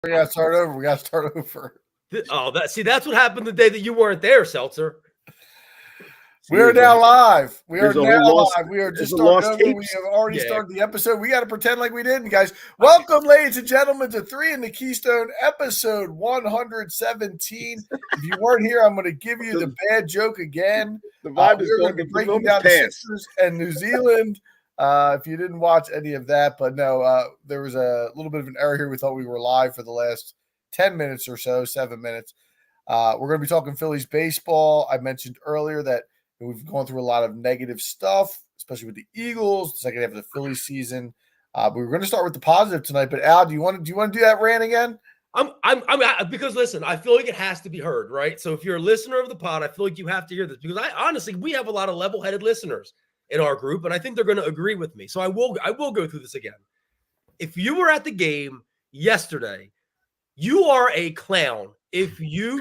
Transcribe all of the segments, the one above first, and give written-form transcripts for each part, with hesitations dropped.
We got to start over. We got to start over. That's what happened the day that you weren't there, Seltzer. We are now live. We are now live. We are just starting over. Tapes. We have already started the episode. We got to pretend like we didn't, guys. Welcome, ladies and gentlemen, to 3 in the Keystone, episode 117. If you weren't here, I'm going to give you the bad joke again. The vibe is going to be breaking down the Sixers and New Zealand. If you didn't watch any of that, but no, there was a little bit of an error here. We thought we were live for the last 10 minutes or so, 7 minutes. We're going to be talking Phillies baseball. I mentioned earlier that we've gone through a lot of negative stuff, especially with the Eagles, the second half of the Phillies season. We were going to start with the positive tonight, but Al, do you want to do that rant again? I'm because listen, I feel like it has to be heard, right? So if you're a listener of the pod, I feel like you have to hear this because honestly, we have a lot of level-headed listeners in our group, and I think they're going to agree with me. So I will go through this again. If you were at the game yesterday, you are a clown. If you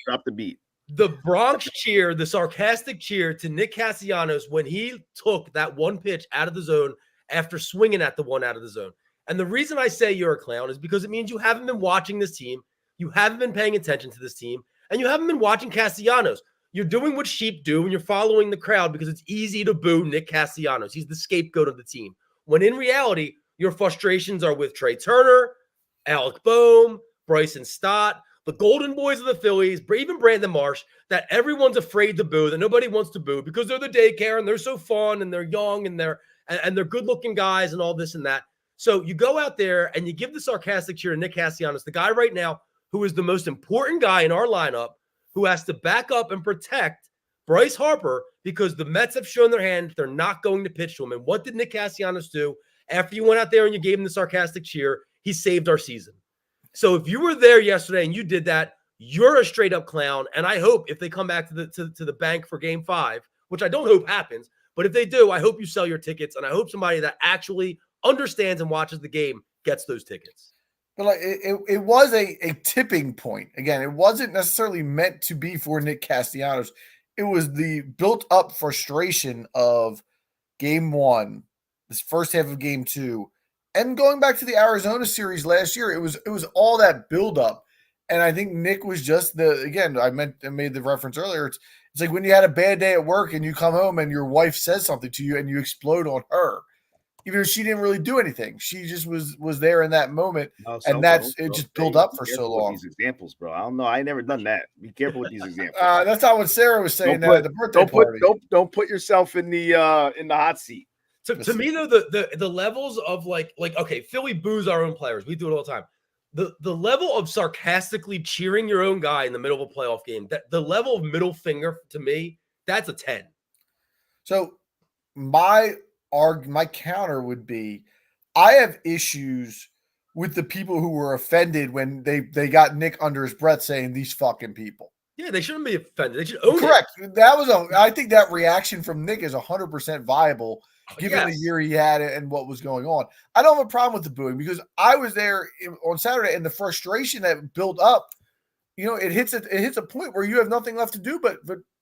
drop the beat. The Bronx cheer, the sarcastic cheer to Nick Castellanos when he took that one pitch out of the zone after swinging at the one out of the zone. And the reason I say you're a clown is because it means you haven't been watching this team, you haven't been paying attention to this team, and you haven't been watching Castellanos. You're doing what sheep do, and you're following the crowd because it's easy to boo Nick Castellanos. He's the scapegoat of the team. When in reality, your frustrations are with Trey Turner, Alec Boehm, Bryson Stott, the golden boys of the Phillies, even Brandon Marsh, that everyone's afraid to boo, that nobody wants to boo because they're the daycare and they're so fun and they're young and they're good-looking guys and all this and that. So you go out there and you give the sarcastic cheer to Nick Castellanos, the guy right now who is the most important guy in our lineup, who has to back up and protect Bryce Harper because the Mets have shown their hand. They're not going to pitch to him. And what did Nick Castellanos do after you went out there and you gave him the sarcastic cheer? He saved our season. So if you were there yesterday and you did that, you're a straight up clown. And I hope if they come back to the bank for Game 5, which I don't hope happens, but if they do, I hope you sell your tickets, and I hope somebody that actually understands and watches the game gets those tickets. But like it was a tipping point. Again, it wasn't necessarily meant to be for Nick Castellanos. It was the built up frustration of Game 1, this first half of Game 2. And going back to the Arizona series last year, it was all that buildup. And I think Nick was just I made the reference earlier. It's like when you had a bad day at work and you come home and your wife says something to you and you explode on her. Even if she didn't really do anything. She just was there in that moment. And it just built up for so long. These examples, bro. I don't know. I never done that. Be careful with these examples. That's not what Sarah was saying at the birthday party. Don't put yourself in the hot seat. So to me, though, the levels of like okay, Philly boos our own players. We do it all the time. The level of sarcastically cheering your own guy in the middle of a playoff game, that the level of middle finger to me, that's a 10. So my counter would be, I have issues with the people who were offended when they got Nick under his breath saying these fucking people. Yeah, they shouldn't be offended. They should own Correct. It. I think that reaction from Nick is 100% viable. Given the year he had and what was going on. I don't have a problem with the booing because I was there on Saturday and the frustration that built up, it hits a point where you have nothing left to do but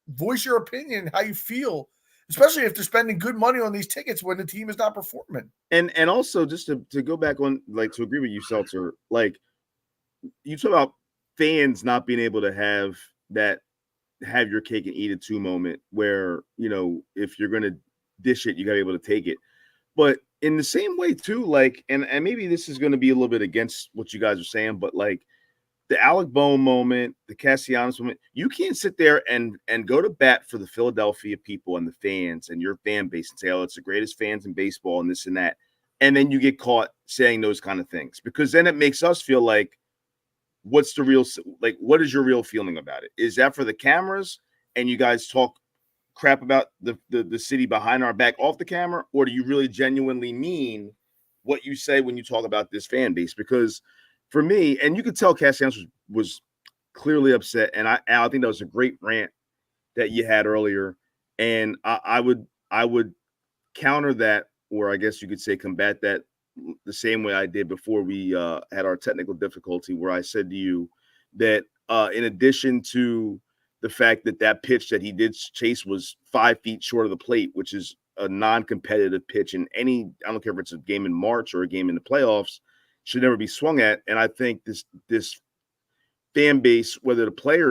voice your opinion, how you feel, especially if they're spending good money on these tickets when the team is not performing. And also just to go back on, like, to agree with you, Seltzer, like, you talk about fans not being able to have your cake and eat it too moment where, if you're going to dish it, you gotta be able to take it. But in the same way too, like, and maybe this is going to be a little bit against what you guys are saying, but like the Alec Boehm moment, the Castellanos moment, you can't sit there and go to bat for the Philadelphia people and the fans and your fan base and say, oh, it's the greatest fans in baseball and this and that, and then you get caught saying those kind of things, because then it makes us feel like, what is your real feeling about it? Is that for the cameras and you guys talk crap about the city behind our back off the camera, or do you really genuinely mean what you say when you talk about this fan base? Because for me, and you could tell Castellanos was clearly upset, and I think that was a great rant that you had earlier, and I would counter that, or I guess you could say combat that the same way I did before we had our technical difficulty, where I said to you that in addition to the fact that pitch that he did chase was 5 feet short of the plate, which is a non-competitive pitch in any, I don't care if it's a game in March or a game in the playoffs, should never be swung at. And I think this fan base, whether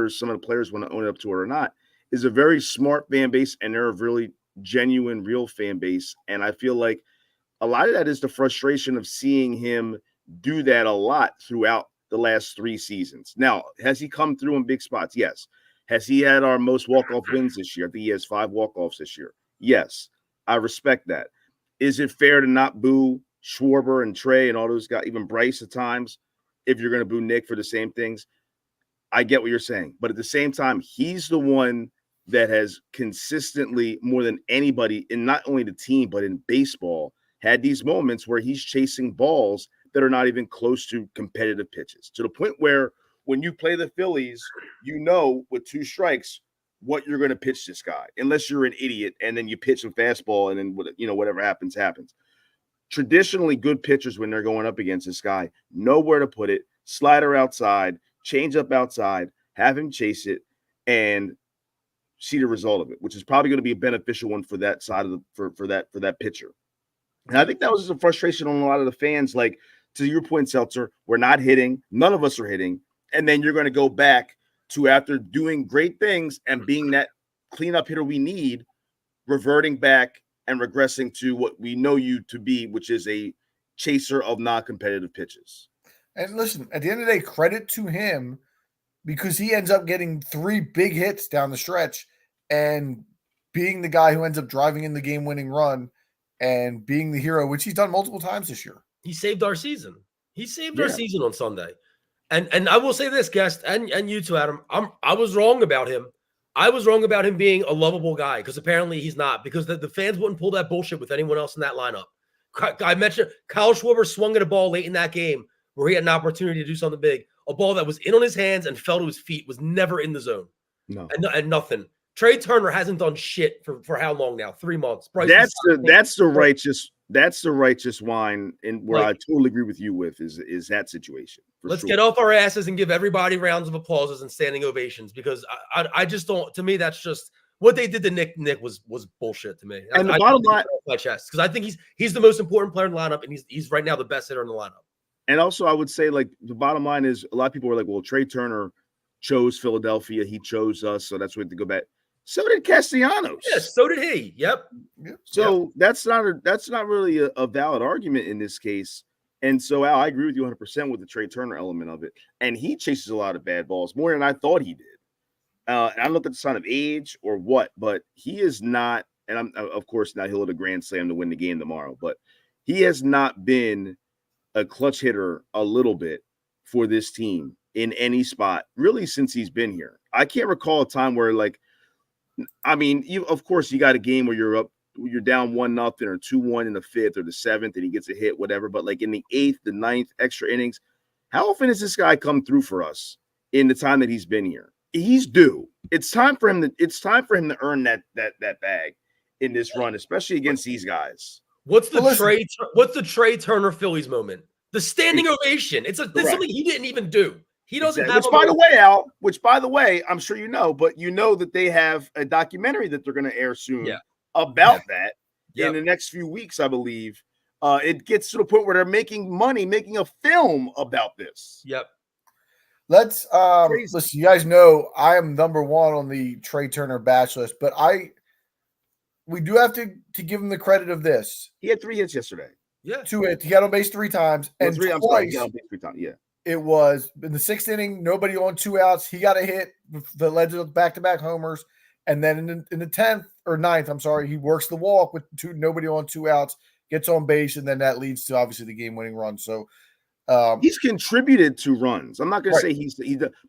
some of the players want to own up to it or not, is a very smart fan base, and they're a really genuine, real fan base. And I feel like a lot of that is the frustration of seeing him do that a lot throughout the last 3 seasons. Now, has he come through in big spots? Yes. Has he had our most walk-off wins this year? I think he has 5 walk-offs this year. Yes. I respect that. Is it fair to not boo Schwarber and Trey and all those guys, even Bryce at times, if you're going to boo Nick for the same things? I get what you're saying. But at the same time, he's the one that has consistently, more than anybody in not only the team, but in baseball, had these moments where he's chasing balls that are not even close to competitive pitches, to the point where when you play the Phillies, you know with 2 strikes what you're going to pitch this guy, unless you're an idiot and then you pitch a fastball and then whatever happens. Traditionally, good pitchers, when they're going up against this guy, know where to put it, slider outside, change up outside, have him chase it, and see the result of it, which is probably going to be a beneficial one for that side of the for that pitcher. And I think that was just a frustration on a lot of the fans. Like, to your point, Seltzer, we're not hitting. None of us are hitting. And then you're going to go back to, after doing great things and being that cleanup hitter we need, reverting back and regressing to what we know you to be, which is a chaser of non-competitive pitches. And listen, at the end of the day, credit to him, because he ends up getting 3 big hits down the stretch and being the guy who ends up driving in the game-winning run and being the hero, which he's done multiple times this year. He saved our season. He saved our season on Sunday. And I will say this, guest, and you too, Adam. I was wrong about him. I was wrong about him being a lovable guy, because apparently he's not, because the fans wouldn't pull that bullshit with anyone else in that lineup. I mentioned Kyle Schwarber swung at a ball late in that game where he had an opportunity to do something big. A ball that was in on his hands and fell to his feet, was never in the zone. No. And nothing. Trey Turner hasn't done shit for how long now? 3 months. Bryce, that's the righteous wine, and where I totally agree with you with is that situation. Let's get off our asses and give everybody rounds of applauses and standing ovations, because I just don't. To me, that's just what they did to Nick. Nick was bullshit to me. And the bottom line, my chest, because I think he's the most important player in the lineup, and he's right now the best hitter in the lineup. And also, I would say, like, the bottom line is, a lot of people are like, well, Trey Turner chose Philadelphia. He chose us, so that's what to go back. So did Castellanos. Yes, so did he. Yep. So that's not really a valid argument in this case. And so, Al, I agree with you 100% with the Trey Turner element of it. And he chases a lot of bad balls, more than I thought he did. I don't know if it's a sign of age or what, but he is not, and I'm of course not, he'll hit a grand slam to win the game tomorrow, but he has not been a clutch hitter a little bit for this team in any spot, really, since he's been here. I can't recall a time where, like, I mean, of course, you got a game where you're down 1-0 or 2-1 in the 5th or the 7th, and he gets a hit, whatever. But like in the 8th, the 9th, extra innings, how often has this guy come through for us in the time that he's been here? He's due. It's time for him to earn that bag in this run, especially against these guys. What's the Trey Turner Phillies moment? The standing ovation. It's something he didn't even do. He doesn't have. Which by the way, I'm sure you know, but you know that they have a documentary that they're going to air soon about that in the next few weeks, I believe. It gets to the point where they're making money, making a film about this. Yep. Let's listen. You guys know I am number 1 on the Trey Turner batch list, but we do have to give him the credit of this. He had 3 hits yesterday. Yeah, 2 hits. He got on base 3 times, and twice. He got on base 3 times. Yeah. It was in the 6th inning, nobody on 2 outs. He got a hit that led to back-to-back homers. And then in the 10th or 9th, I'm sorry, he works the walk with nobody on 2 outs, gets on base, and then that leads to obviously the game-winning run. So he's contributed to runs. I'm not going to say he's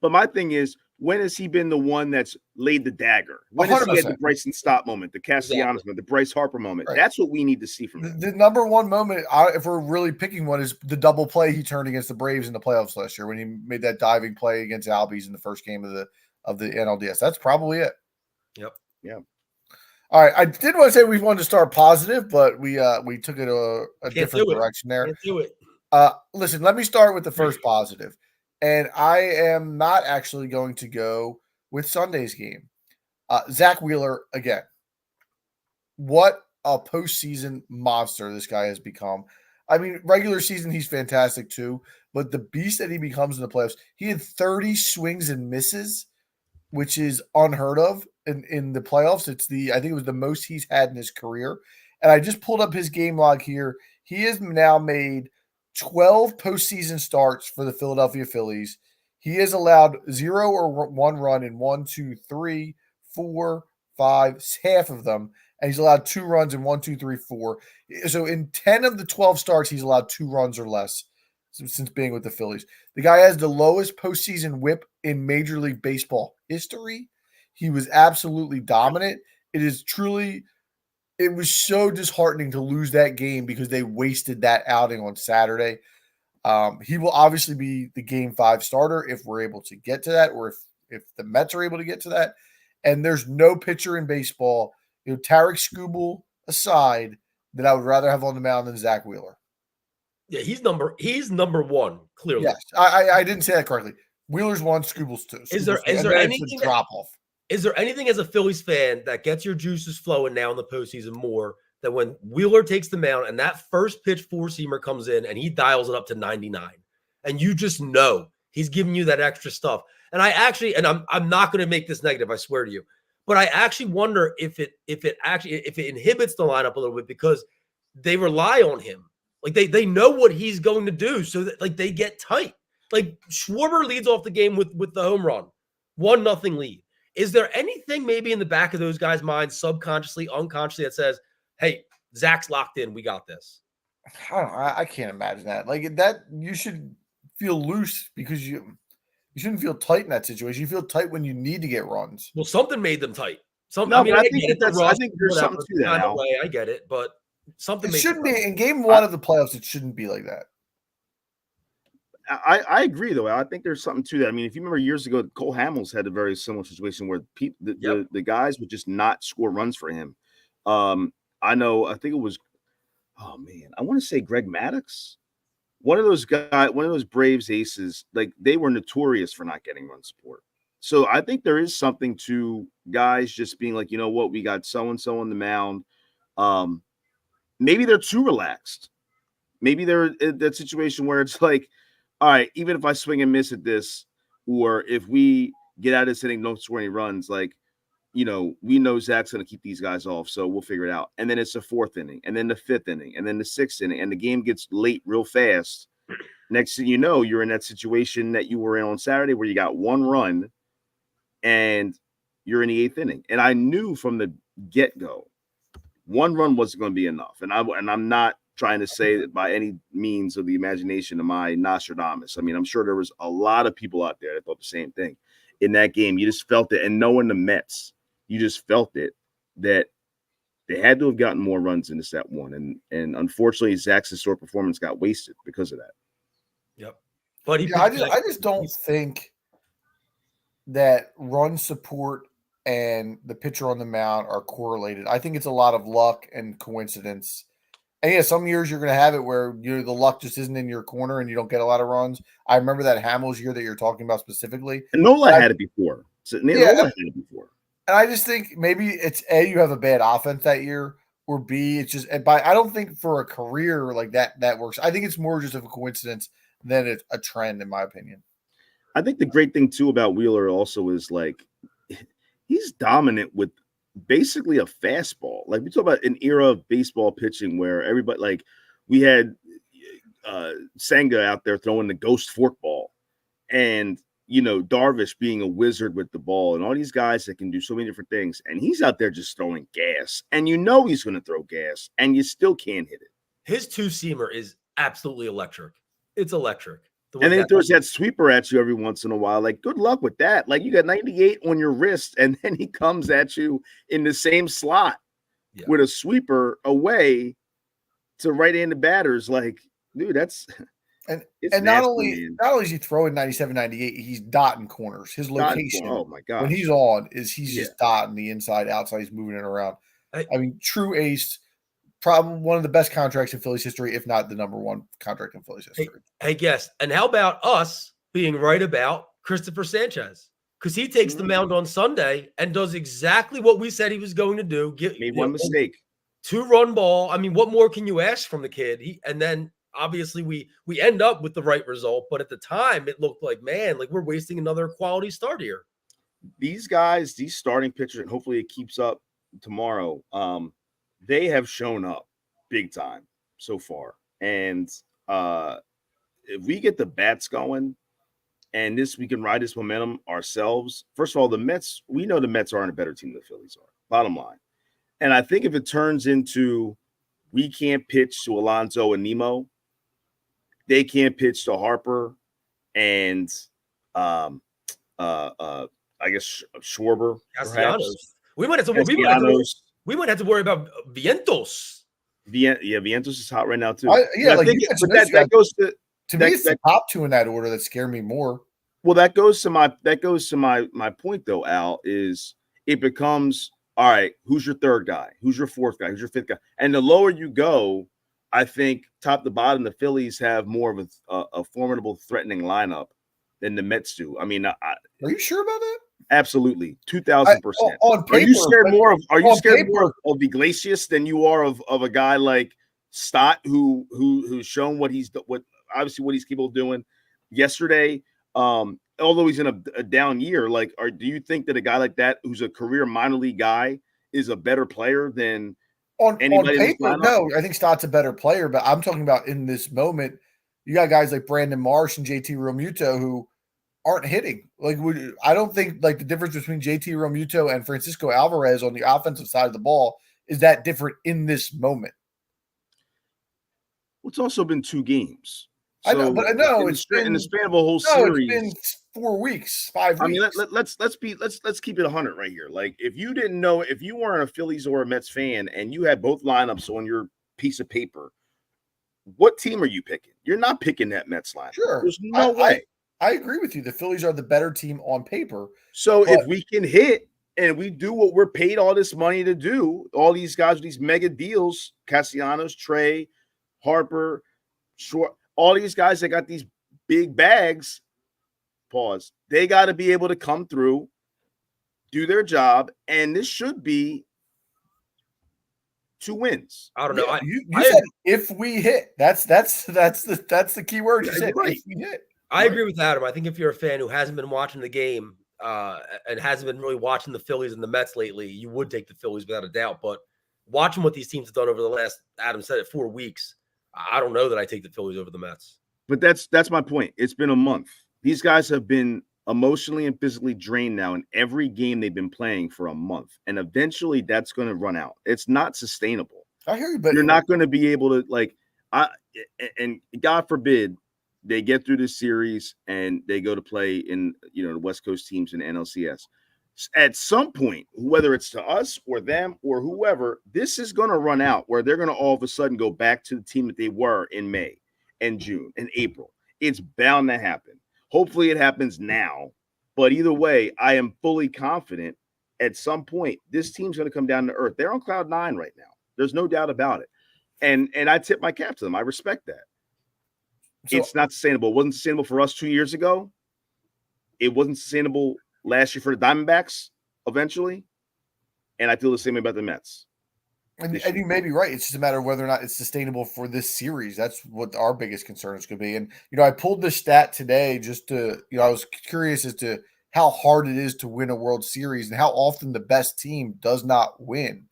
but my thing is, when has he been the one that's laid the dagger? When has he had the Bryson Stott moment, the Castellanos moment, the Bryce Harper moment? Right. That's what we need to see from him. The number 1 moment, if we're really picking one, is the double play he turned against the Braves in the playoffs last year when he made that diving play against Albies in the first game of the NLDS. That's probably it. Yep. Yeah. All right. I did want to say we wanted to start positive, but we took it a different direction there. Can't do it. Listen, let me start with the first positive. And I am not actually going to go with Sunday's game. Zach Wheeler, again. What a postseason monster this guy has become. I mean, regular season, he's fantastic too. But the beast that he becomes in the playoffs, he had 30 swings and misses, which is unheard of in the playoffs. I think it was the most he's had in his career. And I just pulled up his game log here. He has now made 12 postseason starts for the Philadelphia Phillies. He has allowed 0 or 1 run in 1, 2, 3, 4, 5, half of them. And he's allowed 2 runs in 1, 2, 3, 4. So in 10 of the 12 starts, he's allowed 2 runs or less since being with the Phillies. The guy has the lowest postseason whip in Major League Baseball history. He was absolutely dominant. It was so disheartening to lose that game because they wasted that outing on Saturday. He will obviously be the Game 5 starter if we're able to get to that, or if the Mets are able to get to that. And there's no pitcher in baseball, Tarek Skubal aside, that I would rather have on the mound than Zach Wheeler. Yeah, he's number one, clearly. Yes, I didn't say that correctly. Wheeler's 1, Skubal's 2. Is there anything drop off? Is there anything as a Phillies fan that gets your juices flowing now in the postseason more than when Wheeler takes the mound and that first pitch 4-seamer comes in and he dials it up to 99, and you just know he's giving you that extra stuff? And I'm not going to make this negative, I swear to you, but I actually wonder if it inhibits the lineup a little bit because they rely on him. Like they know what he's going to do, so that like they get tight. Like Schwarber leads off the game with the home run, 1-0 lead. Is there anything maybe in the back of those guys' minds, subconsciously, unconsciously, that says, "Hey, Zach's locked in. We got this"? I don't know. I can't imagine that. Like that, you should feel loose because you shouldn't feel tight in that situation. You feel tight when you need to get runs. Well, something made them tight. I think there's something to that. I get it, but something. It shouldn't be in game 1 of the playoffs. It shouldn't be like that. I agree, though. I think there's something to that. I mean, if you remember years ago, Cole Hamels had a very similar situation where the guys would just not score runs for him. I think it was, oh man, I want to say Greg Maddux, one of those Braves aces. Like they were notorious for not getting run support. So I think there is something to guys just being like, you know what, we got so and so on the mound. Maybe they're too relaxed. Maybe they're in that situation where it's like, all right, even if I swing and miss at this, or if we get out of this inning, don't score any runs, like, we know Zach's going to keep these guys off, so we'll figure it out. And then it's the 4th inning, and then the 5th inning, and then the 6th inning, and the game gets late real fast. Next thing you know, you're in that situation that you were in on Saturday where you got 1 run, and you're in the 8th inning. And I knew from the get-go, 1 run wasn't going to be enough. And I'm not trying to say that by any means of the imagination am I Nostradamus. I mean, I'm sure there was a lot of people out there that thought the same thing. In that game, you just felt it. And knowing the Mets, you just felt it that they had to have gotten more runs into that one. And unfortunately, Zach's historic performance got wasted because of that. Yep. But I just don't think that run support and the pitcher on the mound are correlated. I think it's a lot of luck and coincidence. And yeah, some years you're going to have it where the luck just isn't in your corner and you don't get a lot of runs. I remember that Hamels year that you're talking about specifically. And Nola had it before. Nola had it before. And I just think maybe it's A, you have a bad offense that year, or B, it's just – I don't think for a career like that works. I think it's more just of a coincidence than it's a trend, in my opinion. I think the great thing, too, about Wheeler also is, like, he's dominant with basically a fastball. Like, we talk about an era of baseball pitching where everybody – like, we had Senga out there throwing the ghost forkball. And – Darvish being a wizard with the ball and all these guys that can do so many different things. And he's out there just throwing gas. And he's going to throw gas and you still can't hit it. His 2-seamer is absolutely electric. It's electric. And then he throws that sweeper at you every once in a while. Like, good luck with that. Like, you got 98 on your wrist and then he comes at you in the same slot with a sweeper away to right-handed batters. Like, dude, that's – And not only is he throwing 97, 98, he's dotting corners. His location, oh my God, when he's on, he's just dotting the inside, outside. He's moving it around. I mean, true ace, probably one of the best contracts in Phillies history, if not the number 1 contract in Phillies history. Hey, yes. And how about us being right about Christopher Sanchez? Because he takes the mound on Sunday and does exactly what we said he was going to do. Made one mistake. 2-run ball. I mean, what more can you ask from the kid? And then obviously we end up with the right result, but at the time it looked like, man, like we're wasting another quality start here. These guys, these starting pitchers, and hopefully it keeps up tomorrow. They have shown up big time so far. And if we get the bats going and we can ride this momentum ourselves. First of all, the Mets, we know the Mets aren't a better team than the Phillies are, bottom line. And I think if it turns into we can't pitch to Alonso and Nemo, they can't pitch to Harper and I guess Schwarber, Castellanos. We might have to worry about Vientos. Vientos is hot right now too. That goes to me. It's the top two in that order that scare me more. Well, that goes to my point though, Al, is it becomes all right. Who's your third guy? Who's your fourth guy? Who's your fifth guy? And the lower you go, I think top to bottom, the Phillies have more of a formidable, threatening lineup than the Mets do. I mean, are you sure about that? Absolutely, 2,000%. Are you scared more of Iglesias than you are of a guy like Stott, who's shown what he's capable of doing yesterday? Although he's in a down year, do you think that a guy like that, who's a career minor league guy, is a better player than anybody? On paper, no. I think Stott's a better player, but I'm talking about in this moment. You got guys like Brandon Marsh and JT Realmuto who aren't hitting. I don't think the difference between JT Realmuto and Francisco Alvarez on the offensive side of the ball is that different in this moment. Well, it's also been 2 games. So I know, but in the span of a whole series. It's been 4 weeks, 5 weeks. I mean, let's keep it 100 right here. Like, if you didn't know, if you weren't a Phillies or a Mets fan and you had both lineups on your piece of paper, what team are you picking? You're not picking that Mets lineup. Sure, there's no way. I agree with you. The Phillies are the better team on paper. So if we can hit and we do what we're paid all this money to do, all these guys with these mega deals, Castellanos, Trey, Harper, Short, all these guys that got these big bags, they got to be able to come through, do their job, and this should be 2 wins. I don't know. You said if we hit. That's the key word. You said right. If we hit. I agree with Adam. I think if you're a fan who hasn't been watching the game and hasn't been really watching the Phillies and the Mets lately, you would take the Phillies without a doubt. But watching what these teams have done over the last, Adam said it, 4 weeks, I don't know that I take the Phillies over the Mets. But that's my point. It's been a month. These guys have been emotionally and physically drained now in every game they've been playing for a month. And eventually that's going to run out. It's not sustainable. I hear you, but you're not going to be able to and God forbid they get through this series and they go to play in, the West Coast teams in NLCS. At some point, whether it's to us or them or whoever, this is going to run out where they're going to all of a sudden go back to the team that they were in May and June and April. It's bound to happen. Hopefully it happens now. But either way, I am fully confident at some point this team's going to come down to earth. They're on cloud 9 right now. There's no doubt about it. And I tip my cap to them. I respect that. So, it's not sustainable. It wasn't sustainable for us 2 years ago. It wasn't sustainable last year for the Diamondbacks eventually. And I feel the same way about the Mets. And you may be right. It's just a matter of whether or not it's sustainable for this series. That's what our biggest concern is going to be. And, I pulled this stat today just to, I was curious as to how hard it is to win a World Series and how often the best team does not win.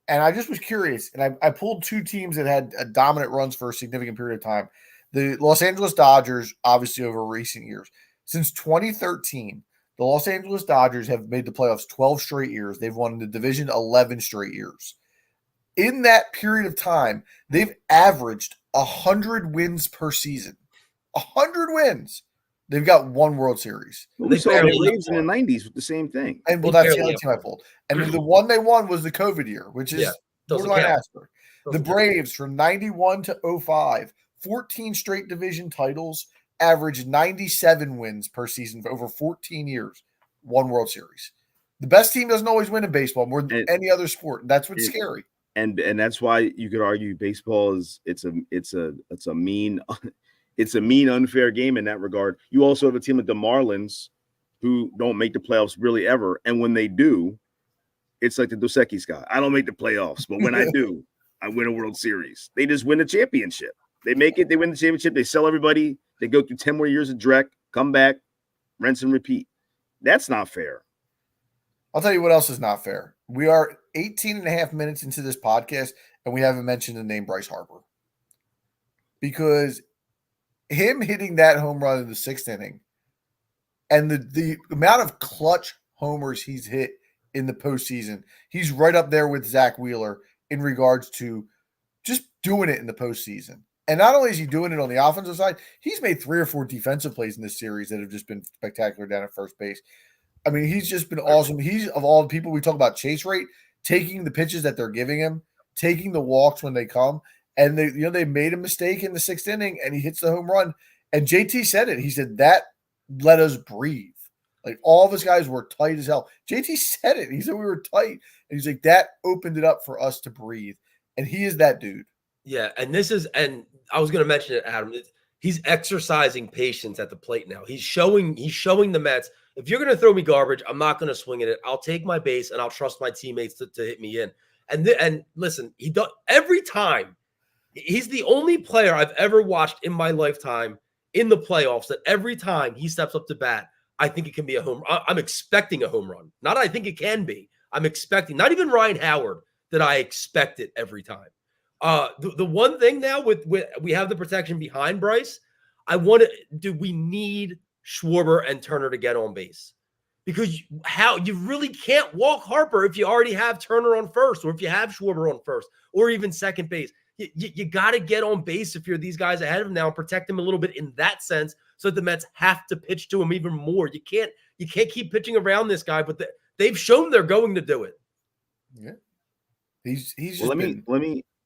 And I just was curious. And I pulled 2 teams that had dominant runs for a significant period of time. The Los Angeles Dodgers, obviously over recent years. Since 2013, the Los Angeles Dodgers have made the playoffs 12 straight years. They've won the division 11 straight years. In that period of time, they've averaged 100 wins per season. 100 wins. They've got 1 World Series. Well, we saw the Braves in the 90s with the same thing. And that's the other team I pulled. And the one they won was the COVID year, which is borderline asterisk. The Braves from 91 to 05, 14 straight division titles, averaged 97 wins per season for over 14 years, 1 World Series. The best team doesn't always win in baseball more than any other sport. That's what's scary. And that's why you could argue baseball is it's a mean unfair game in that regard. You also have a team like the Marlins who don't make the playoffs really ever, and when they do, it's like the Dos Equis guy. I don't make the playoffs, but when I do, I win a World Series. They just win a championship. They make it. They win the championship. They sell everybody. They go through 10 more years of dreck, come back, rinse and repeat. That's not fair. I'll tell you what else is not fair. We are 18 and a half minutes into this podcast, and we haven't mentioned the name Bryce Harper. Because him hitting that home run in the 6th inning and the amount of clutch homers he's hit in the postseason, he's right up there with Zach Wheeler in regards to just doing it in the postseason. And not only is he doing it on the offensive side, he's made 3 or 4 defensive plays in this series that have just been spectacular down at first base. I mean, he's just been awesome. He's, of all the people we talk about chase rate, taking the pitches that they're giving him, taking the walks when they come. And they made a mistake in the 6th inning, and he hits the home run. And JT said it. He said that let us breathe. Like, all of us guys were tight as hell. JT said it. He said we were tight, and he's like, that opened it up for us to breathe. And he is that dude. Yeah, and I was going to mention it, Adam. He's exercising patience at the plate now. He's showing the Mets, if you're going to throw me garbage, I'm not going to swing at it. I'll take my base, and I'll trust my teammates to hit me in. And listen, he does every time. He's the only player I've ever watched in my lifetime in the playoffs that every time he steps up to bat, I think it can be a home run. I'm expecting a home run. Not I think it can be. I'm expecting, not even Ryan Howard, that I expect it every time. The one thing now with we have the protection behind Bryce, we need Schwarber and Turner to get on base. Because you really can't walk Harper if you already have Turner on first, or if you have Schwarber on first, or even second base. You got to get on base if you're these guys ahead of him now and protect him a little bit in that sense, so that the Mets have to pitch to him even more. You can't keep pitching around this guy, but they've shown they're going to do it. Yeah, he's just. Well,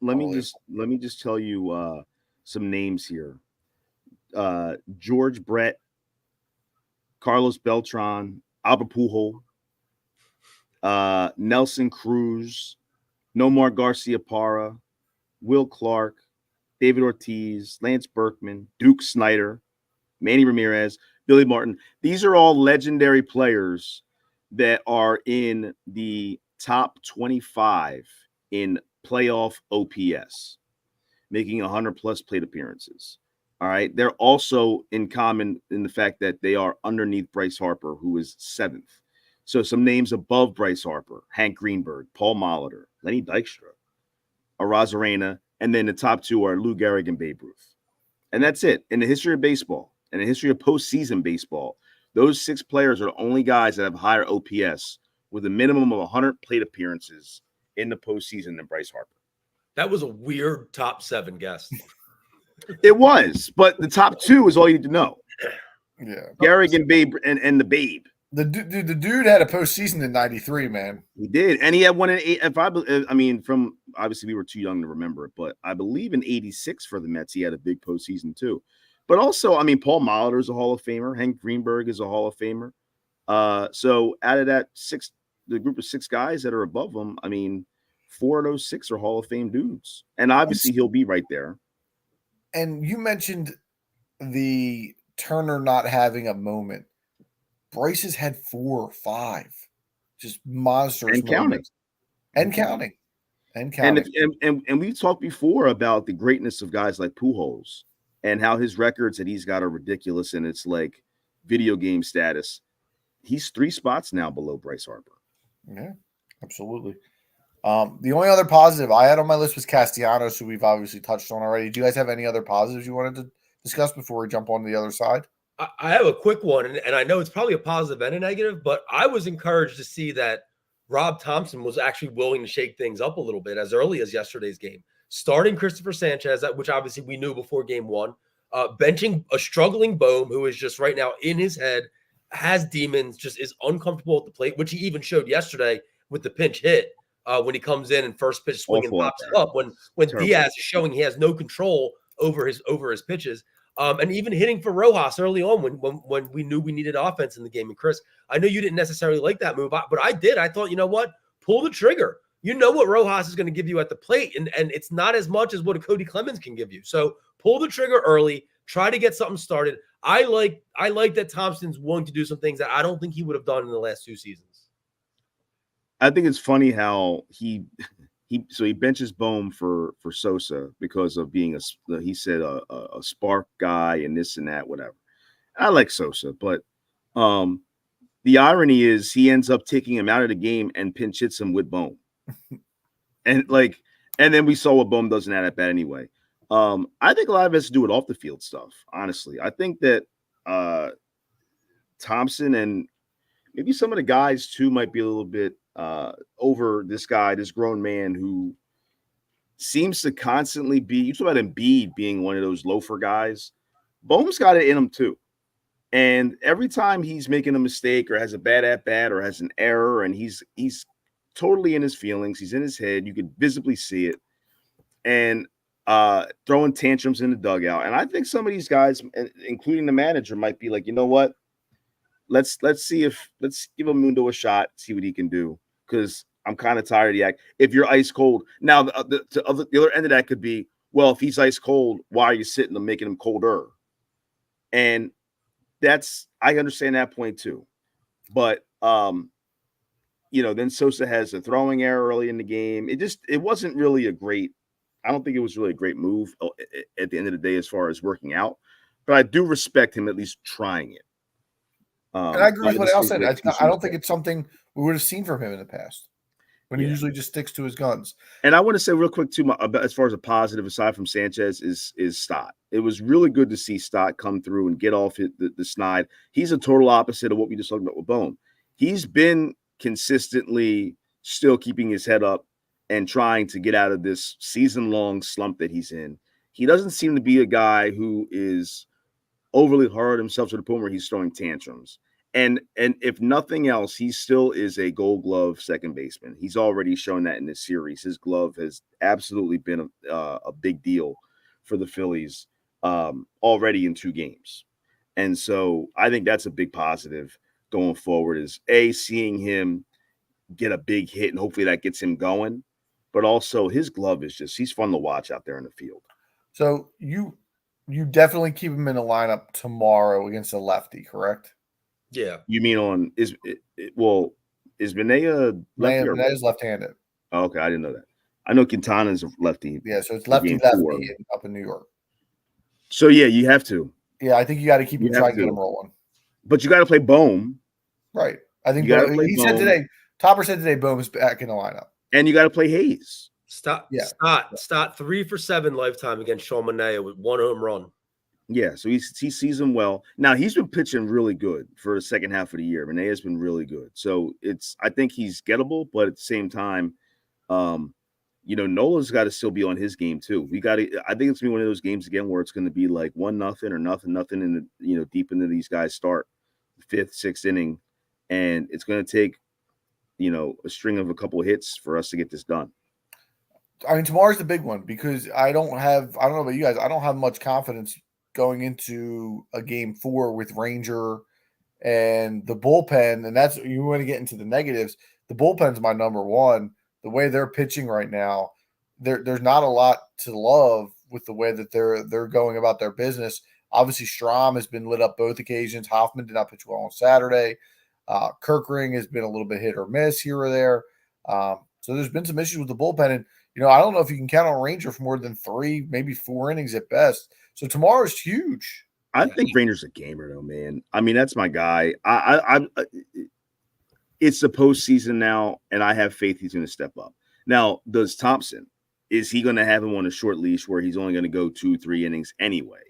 let me just tell you some names here. George Brett, Carlos Beltran, Albert Pujol, Nelson Cruz, Nomar Garcia Parra, Will Clark, David Ortiz, Lance Berkman, Duke Snyder, Manny Ramirez, Billy Martin. These are all legendary players that are in the top 25 in playoff OPS, making 100+ plate appearances. All right. They're also in common in the fact that they are underneath Bryce Harper, who is 7th. So some names above Bryce Harper: Hank Greenberg, Paul Molitor, Lenny Dykstra, Arozarena, and then the top 2 are Lou Gehrig and Babe Ruth. And that's it. In the history of baseball, and the history of postseason baseball, those 6 players are the only guys that have higher OPS with a minimum of 100 plate appearances in the postseason than Bryce Harper. That was a weird top 7 guess. It was, but the top 2 is all you need to know. Yeah, Gehrig and Babe and the Babe. The dude had a postseason in '93, man. He did, and he had one in 8. From obviously we were too young to remember it, but I believe in '86 for the Mets he had a big postseason too. But also, Paul Molitor is a Hall of Famer. Hank Greenberg is a Hall of Famer. So out of that the group of 6 guys that are above him, 4 of those 6 are Hall of Fame dudes, and obviously he'll be right there. And you mentioned the Turner not having a moment. Bryce has had 4 or 5 just monstrous and counting. And counting. And we've talked before about the greatness of guys like Pujols and how his records that he's got are ridiculous, and it's like video game status. He's 3 spots now below Bryce Harper. Yeah, absolutely. The only other positive I had on my list was Castellanos, who we've obviously touched on already. Do you guys have any other positives you wanted to discuss before we jump on to the other side? I have a quick one, and I know it's probably a positive and a negative, but I was encouraged to see that Rob Thompson was actually willing to shake things up a little bit as early as yesterday's game. Starting Christopher Sanchez, which obviously we knew before game 1, benching a struggling Bohm, who is just right now in his head, has demons, just is uncomfortable at the plate, which he even showed yesterday with the pinch hit when he comes in and first pitch swing and pops up. When Diaz is showing he has no control over his pitches. And even hitting for Rojas early on when we knew we needed offense in the game. And Chris, I know you didn't necessarily like that move, but I did. I thought, you know what? Pull the trigger. You know what Rojas is going to give you at the plate, and it's not as much as what a Cody Clemens can give you. So pull the trigger early. Try to get something started. I like that Thompson's willing to do some things that I don't think he would have done in the last 2 seasons. I think it's funny how he benches Bohm for Sosa because of being he said a spark guy and this and that, whatever. I like Sosa, but the irony is he ends up taking him out of the game and pinch hits him with Bohm. And then we saw what Bohm doesn't at bat anyway. I think a lot of it has to do with off the field stuff, honestly. I think that Thompson and maybe some of the guys too might be a little bit over this guy, this grown man who seems to constantly be. You talk about Embiid being one of those loafer guys. Bohm's got it in him too. And every time he's making a mistake or has a bad at bat or has an error, and he's totally in his feelings, he's in his head. You can visibly see it, and throwing tantrums in the dugout. And I think some of these guys, including the manager, might be like, you know what? Let's give Mundo a shot, see what he can do, because I'm kind of tired of the act. If you're ice cold now, the other end of that could be, well, if he's ice cold, why are you sitting and making him colder? And I understand that point too, but then Sosa has a throwing error early in the game. It wasn't really I don't think it was really a great move at the end of the day as far as working out, but I do respect him at least trying it. And I agree with what Al said. I don't think it's something we would have seen from him in the past when he usually just sticks to his guns. And I want to say real quick too, as far as a positive aside from Sanchez is Stott. It was really good to see Stott come through and get off the snide. He's a total opposite of what we just talked about with Bohm. He's been consistently still keeping his head up and trying to get out of this season-long slump that he's in. He doesn't seem to be a guy who is overly hard on himself to the point where he's throwing tantrums. And if nothing else, he still is a Gold Glove second baseman. He's already shown that in this series. His glove has absolutely been a big deal for the Phillies already in 2 games. And so I think that's a big positive going forward is seeing him get a big hit and hopefully that gets him going. But also his glove is he's fun to watch out there in the field. So you definitely keep him in the lineup tomorrow against a lefty, correct? Yeah. You mean is Benea lefty? Benea's left-handed. Oh, okay, I didn't know that. I know Quintana's a lefty. Yeah, so it's lefty up in New York. So yeah, you have to. Yeah, I think you got to keep him trying to get him rolling. But you got to play Bohm. Right. I think said today, Topper said today Bohm is back in the lineup. And you got to play Hayes. Stott 3 for 7 lifetime against Sean Manaea with 1 home run. Yeah, so he sees him well. Now he's been pitching really good for the second half of the year. Manaea's been really good. So I think he's gettable, but at the same time, Nola's got to still be on his game too. I think it's gonna be one of those games again where it's gonna be like 1-0 or nothing in the deep into these guys start 5th, 6th inning, and it's gonna take a string of a couple of hits for us to get this done. I mean, tomorrow's the big one because I don't know about you guys, I don't have much confidence going into a game 4 with Ranger and the bullpen, and that's you want to get into the negatives. The bullpen's my number one. The way they're pitching right now, there's not a lot to love with the way that they're going about their business. Obviously, Strahm has been lit up both occasions. Hoffman did not pitch well on Saturday. Kirkring has been a little bit hit or miss here or there. So there's been some issues with the bullpen, and I don't know if you can count on Ranger for more than 3, maybe 4 innings at best. So tomorrow's huge. I think Ranger's a gamer, though, man. I mean, that's my guy. It's the postseason now, and I have faith he's going to step up. Now, does Thompson? Is he going to have him on a short leash where he's only going to go 2-3 innings anyway?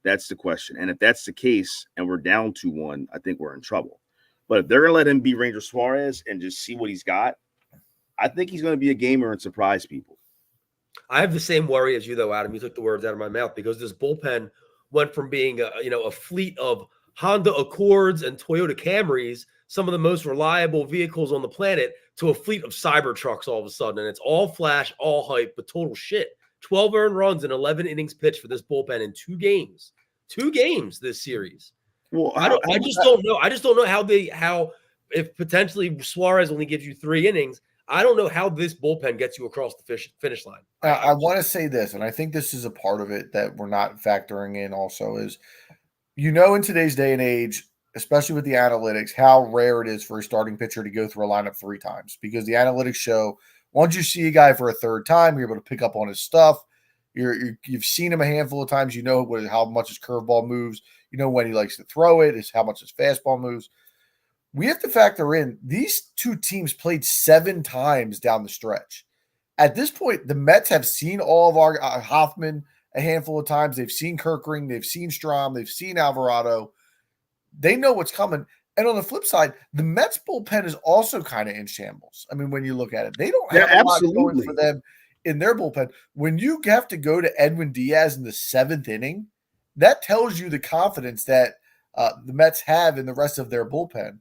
That's the question. And if that's the case, and we're down 2-1, I think we're in trouble. But if they're going to let him be Ranger Suarez and just see what he's got, I think he's going to be a gamer and surprise people. I have the same worry as you, though, Adam. You took the words out of my mouth because this bullpen went from being a fleet of Honda Accords and Toyota Camrys, some of the most reliable vehicles on the planet, to a fleet of Cybertrucks all of a sudden. And it's all flash, all hype, but total shit. 12 earned runs and 11 innings pitched for this bullpen in 2 games. 2 games this series. Well, I just don't know. I just don't know how if potentially Suarez only gives you 3 innings, I don't know how this bullpen gets you across the finish line. I want to say this, and I think this is a part of it that we're not factoring in also is, in today's day and age, especially with the analytics, how rare it is for a starting pitcher to go through a lineup 3 times because the analytics show Once you see a guy for a third time, you're able to pick up on his stuff. You've seen him a handful of times. You know how much his curveball moves. You know when he likes to throw it, is how much his fastball moves. We have to factor in these two teams played 7 times down the stretch. At this point, the Mets have seen all of our Hoffman a handful of times. They've seen Kerkering, they've seen Strahm, they've seen Alvarado. They know what's coming. And on the flip side, the Mets bullpen is also kind of in shambles. I mean, when you look at it, they don't have a lot going for them in their bullpen. When you have to go to Edwin Diaz in the 7th inning, that tells you the confidence that the Mets have in the rest of their bullpen.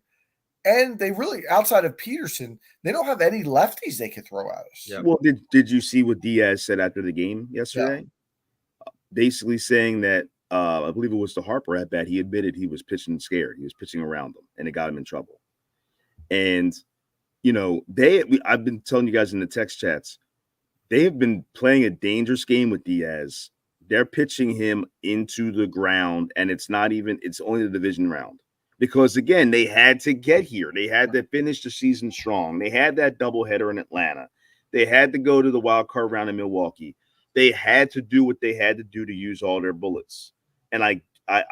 And they really, outside of Peterson, they don't have any lefties they could throw at us. Yeah. Well, did you see what Diaz said after the game yesterday? Yeah. Basically saying that I believe it was the Harper at bat. He admitted he was pitching scared. He was pitching around them, and it got him in trouble. And I've been telling you guys in the text chats, they have been playing a dangerous game with Diaz. They're pitching him into the ground, and it's only the division round. Because, again, they had to get here. They had to finish the season strong. They had that doubleheader in Atlanta. They had to go to the wild card round in Milwaukee. They had to do what they had to do to use all their bullets. And I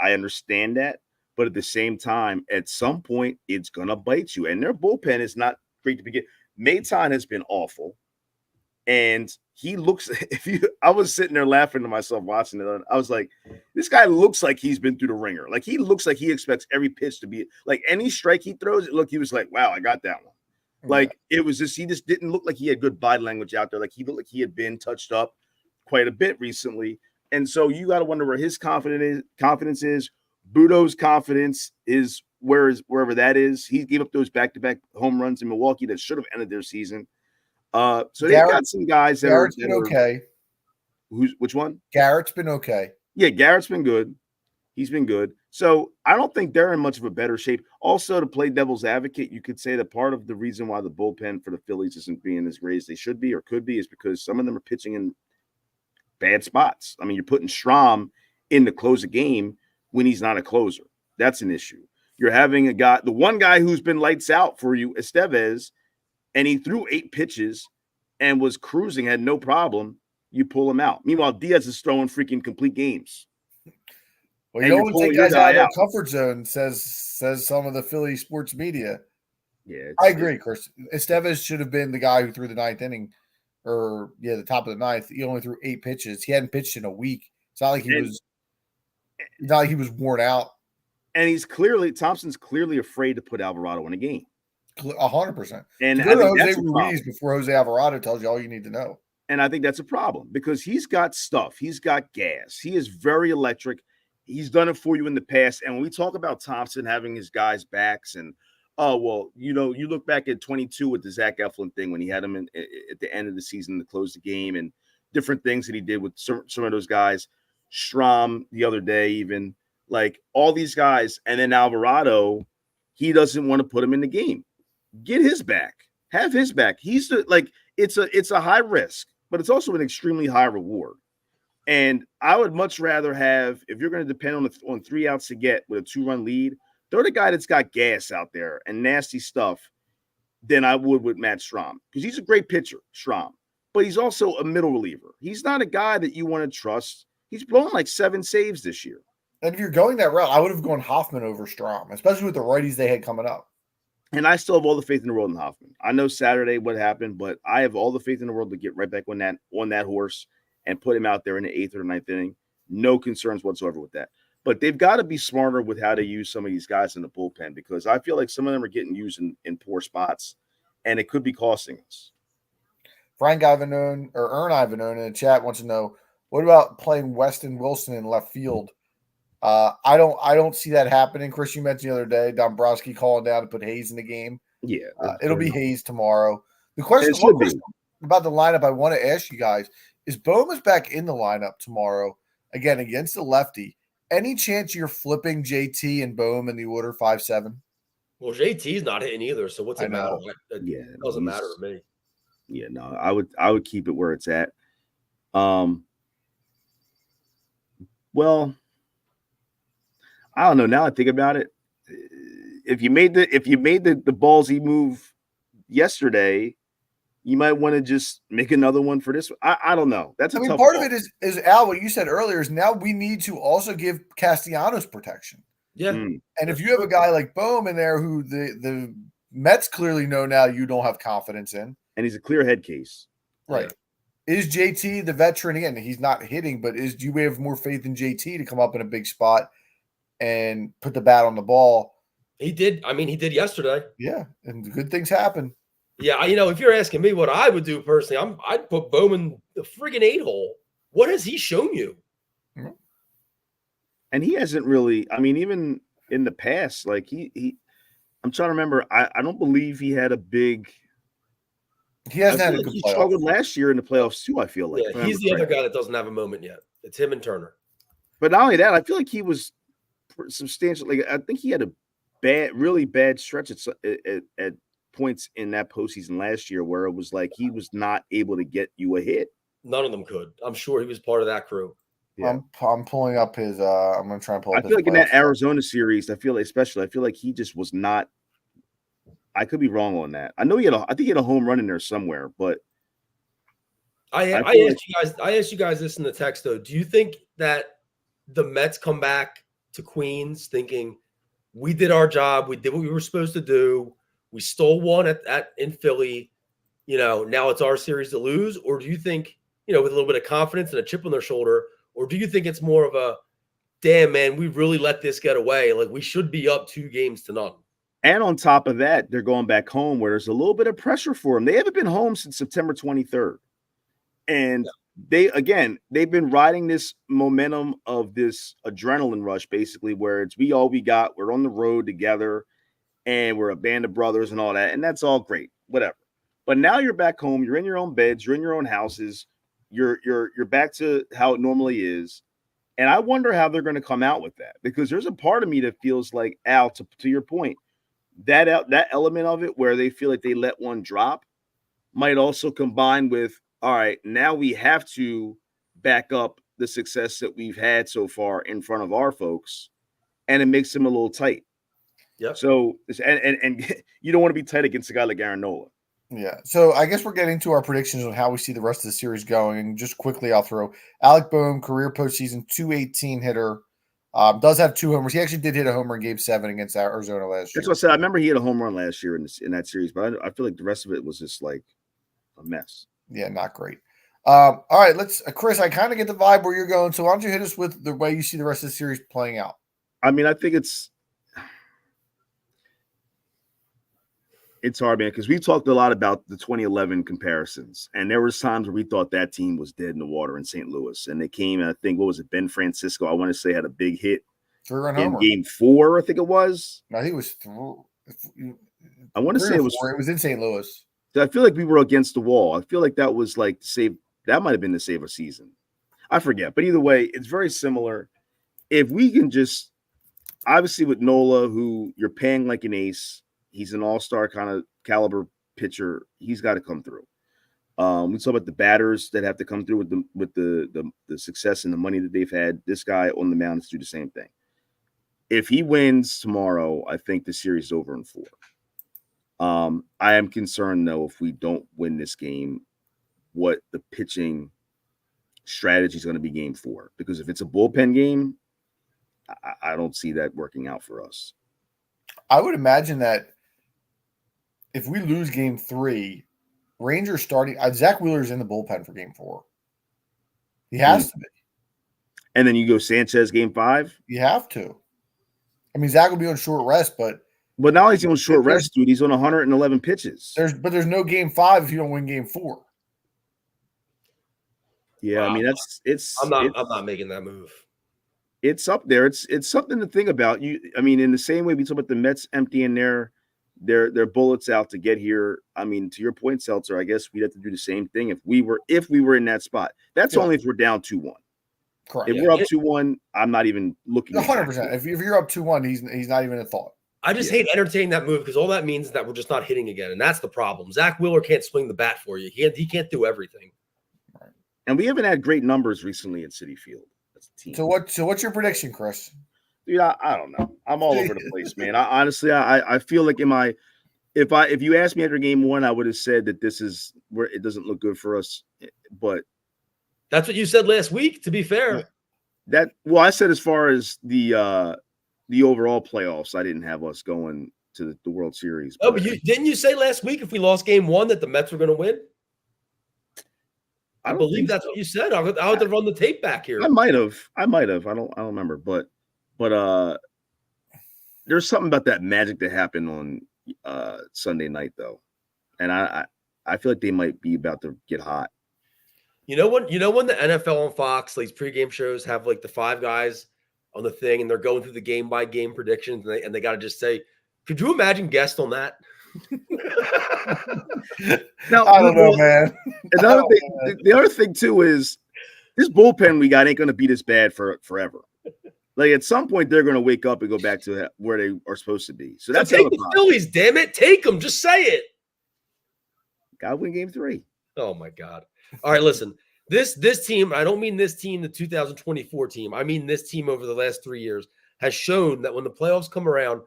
understand that. But at the same time, at some point, it's going to bite you. And their bullpen is not great to begin. Maton has been awful. And he looks, I was sitting there laughing to myself watching it. I was like, this guy looks like he's been through the ringer. Like, he looks like he expects every pitch to be like any strike he throws. He was like, wow, I got that one. Like, it was just, he just didn't look like he had good body language out there. Like, he looked like he had been touched up quite a bit recently. And so you got to wonder where his confidence is. Budo's confidence is wherever that is. He gave up those back-to-back home runs in Milwaukee that should have ended their season. So they've got some guys that Garrett's been okay. Which one? Garrett's been okay. Yeah, Garrett's been good. He's been good. So I don't think they're in much of a better shape. Also, to play devil's advocate, you could say that part of the reason why the bullpen for the Phillies isn't being as great as they should be or could be is because some of them are pitching in bad spots. I mean, you're putting Strahm in to close a game when he's not a closer. That's an issue. You're having the one guy who's been lights out for you, Estevez, and he threw 8 pitches and was cruising, had no problem. You pull him out. Meanwhile, Diaz is throwing freaking complete games. Well, you don't want to take guys out of their comfort zone, says some of the Philly sports media. Yeah, I agree, Chris. Estevez should have been the guy who threw the 9th inning, or the top of the 9th. He only threw 8 pitches. He hadn't pitched in a week. It's not like he was worn out. And Thompson's clearly afraid to put Alvarado in a game. 100%. And go to Jose Ruiz before Jose Alvarado tells you all you need to know. And I think that's a problem because he's got stuff. He's got gas. He is very electric. He's done it for you in the past. And when we talk about Thompson having his guys' backs and, you look back at 22 with the Zach Eflin thing when he had him at the end of the season to close the game and different things that he did with some of those guys. Strahm the other day, even like all these guys. And then Alvarado, he doesn't want to put him in the game. Get his back. Have his back. It's a high risk, but it's also an extremely high reward. And I would much rather have, if you're going to depend on 3 outs to get with a 2-run lead, throw the guy that's got gas out there and nasty stuff than I would with Matt Strahm. Because he's a great pitcher, Strahm, but he's also a middle reliever. He's not a guy that you want to trust. He's blown like 7 saves this year. And if you're going that route, I would have gone Hoffman over Strahm, especially with the righties they had coming up. And I still have all the faith in the world in Hoffman. I know Saturday what happened, but I have all the faith in the world to get right back on that horse and put him out there in the 8th or 9th inning. No concerns whatsoever with that. But they've got to be smarter with how to use some of these guys in the bullpen because I feel like some of them are getting used in poor spots, and it could be costing us. Frank Ivanone or Ern Ivanone in the chat wants to know, what about playing Weston Wilson in left field? I don't see that happening. Chris, you mentioned the other day, Dombrowski calling down to put Hayes in the game. Yeah. It'll be Hayes tomorrow. The question about the lineup I want to ask you guys is Bohm's back in the lineup tomorrow, again, against the lefty. Any chance you're flipping JT and Bohm in the order 5-7? Well, JT's not hitting either, so what's it matter? It doesn't matter to me. Yeah, no, I would keep it where it's at. Well, I don't know. Now I think about it. If you made the ballsy move yesterday, you might want to just make another one for this. I don't know. That's a tough part call. of it is Al, what you said earlier is now we need to also give Castellanos protection. Yeah. Mm. And if you have a guy like Bohm in there who the Mets clearly know now you don't have confidence in. And he's a clear head case. Right. Yeah. Is JT the veteran again? He's not hitting, but do you have more faith in JT to come up in a big spot and put the bat on the ball? He did. I mean, he did yesterday. Yeah, and good things happen. Yeah, if you're asking me what I would do personally, I'd put Bowman the friggin' 8-hole. What has he shown you? Mm-hmm. And he hasn't really. I mean, even in the past, like he I'm trying to remember. I don't believe he had a big. He hasn't had a good he playoff. struggled last year in the playoffs too. I feel like. Yeah, he's the other guy that doesn't have a moment yet. It's him and Turner. But not only that, I feel like he was substantial. Like I think he had a really bad stretch at points in that postseason last year where it was like he was not able to get you a hit. None of them could. I'm sure he was part of that crew. Yeah. I'm pulling up his. I'm going to try and pull up. I feel like in that Arizona series, I feel like he just was not. I could be wrong on that. I know I think he had a home run in there somewhere, but I asked you guys this in the text though. Do you think that the Mets come back to Queens thinking we did our job, we did what we were supposed to do, we stole one in Philly, now it's our series to lose? Or do you think, with a little bit of confidence and a chip on their shoulder, or do you think it's more of a damn man, we really let this get away, like we should be up 2-0? And on top of that, they're going back home where there's a little bit of pressure for them. They haven't been home since September 23rd. And they've been riding this momentum of this adrenaline rush, basically, where it's we all we got. We're on the road together and we're a band of brothers and all that. And that's all great, whatever. But now you're back home. You're in your own beds. You're in your own houses. You're back to how it normally is. And I wonder how they're going to come out with that, because there's a part of me that feels like, Al, to your point, that element of it where they feel like they let one drop might also combine with, all right, now we have to back up the success that we've had so far in front of our folks, and it makes them a little tight. Yeah. So and you don't want to be tight against a guy like Aaron Nola. Yeah. So I guess we're getting to our predictions on how we see the rest of the series going. And just quickly, I'll throw Alec Boehm, career postseason 218 hitter. Does have 2 homers. He actually did hit a homer in Game 7 against Arizona last year. That's what I said. I remember he had a home run last year in that series, but I feel like the rest of it was just like a mess. Yeah, not great. All right, let's Chris, I kind of get the vibe where you're going. So why don't you hit us with the way you see the rest of the series playing out? I mean, I think it's hard, man, because we talked a lot about the 2011 comparisons, and there was times where we thought that team was dead in the water in St. Louis, and they came, and I think, what was it, Ben Francisco, I want to say, had a big hit 3-run in homer. Game 4, I think it was. I think it was I want to say it was 4. It was in St. Louis. I feel like we were against the wall. I feel like that was like that might have been the save of season. I forget, but either way, it's very similar. If we can just, obviously with Nola, who you're paying like an ace, he's an all-star kind of caliber pitcher. He's got to come through. We talk about the batters that have to come through with the success and the money that they've had. This guy on the mound is do the same thing. If he wins tomorrow, I think the series is over in 4. I am concerned, though, if we don't win this game, what the pitching strategy is going to be Game 4. Because if it's a bullpen game, I don't see that working out for us. I would imagine that if we lose Game 3, Rangers starting Zach Wheeler's in the bullpen for Game 4. He has to be. And then you go Sanchez Game 5. You have to. I mean, Zach will be on short rest, but now he's on short rest, dude. He's on 111 pitches. There's no Game 5 if you don't win Game 4. Yeah, wow. I mean I'm not making that move. It's up there. It's something to think about. I mean, in the same way we talk about the Mets emptying their bullets out to get here. I mean, to your point, Seltzer, I guess we'd have to do the same thing if we were in that spot. That's only if we're down 2-1. Correct. If we're up 2-1, I'm not even looking. 100%. If you're up 2-1, he's not even a thought. I just hate entertaining that move because all that means is that we're just not hitting again, and that's the problem. Zach Wheeler can't swing the bat for you. He can't do everything. Right. And we haven't had great numbers recently at Citi Field. That's the team. So what's your prediction, Chris? Dude, I don't know. I'm all over the place, man. I honestly feel like if you asked me after game one, I would have said that this is where it doesn't look good for us. But that's what you said last week. To be fair, I said as far as the overall playoffs, I didn't have us going to the World Series. But didn't you say last week if we lost game one that the Mets were going to win? I believe that's what you said. I'll have to run the tape back here. I might have. I don't remember. But there's something about that magic that happened on Sunday night though, and I feel like they might be about to get hot. You know when the NFL on Fox, these pregame shows have like the five guys on the thing, and they're going through the game by game predictions, and they got to just say, "Could you imagine guest on that?" No, I don't know, man. The other thing too is this bullpen we got ain't going to be this bad forever. Like at some point they're going to wake up and go back to where they are supposed to be. So that's take the Phillies, damn it, take them. Just say it. Got to win game 3. Oh my God! All right, listen. This team. I don't mean this team, the 2024 team. I mean this team over the last 3 years has shown that when the playoffs come around,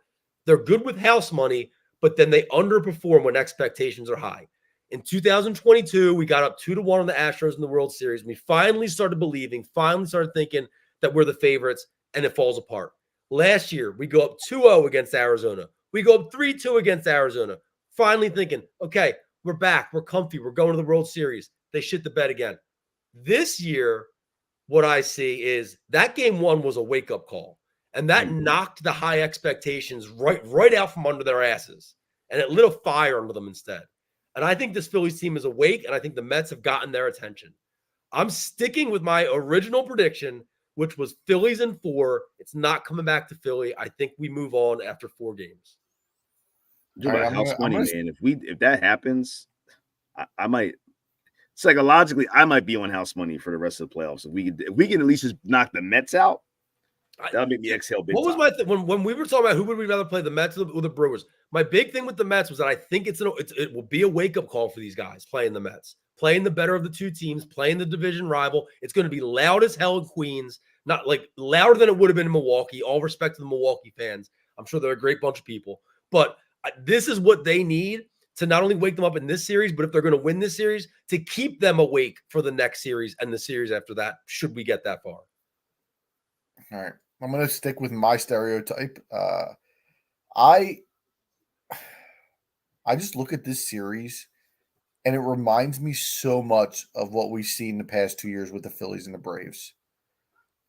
they're good with house money, but then they underperform when expectations are high. In 2022, we got up 2-1 on the Astros in the World Series. We finally started believing, finally started thinking that we're the favorites, and it falls apart. Last year, we go up 2-0 against Arizona. We go up 3-2 against Arizona. Finally thinking, okay, we're back. We're comfy. We're going to the World Series. They shit the bed again. This year, what I see is that game 1 was a wake-up call, and that knocked the high expectations right out from under their asses, and it lit a fire under them instead. And I think this Phillies team is awake, and I think the Mets have gotten their attention. I'm sticking with my original prediction, which was Phillies in 4. It's not coming back to Philly. I think we move on after 4 games. Man. If that happens, I might psychologically I might be on house money for the rest of the playoffs. If we can at least just knock the Mets out, that'll make me exhale big. What was my when we were talking about who would we rather play, the Mets or the Brewers? My big thing with the Mets was that I think it will be a wake-up call for these guys playing the Mets, playing the better of the two teams, playing the division rival. It's going to be loud as hell in Queens, not like louder than it would have been in Milwaukee. All respect to the Milwaukee fans. I'm sure they're a great bunch of people. But this is what they need to not only wake them up in this series, but if they're going to win this series, to keep them awake for the next series and the series after that, should we get that far. All right. I'm going to stick with my stereotype. I just look at this series, and it reminds me so much of what we've seen the past 2 years with the Phillies and the Braves.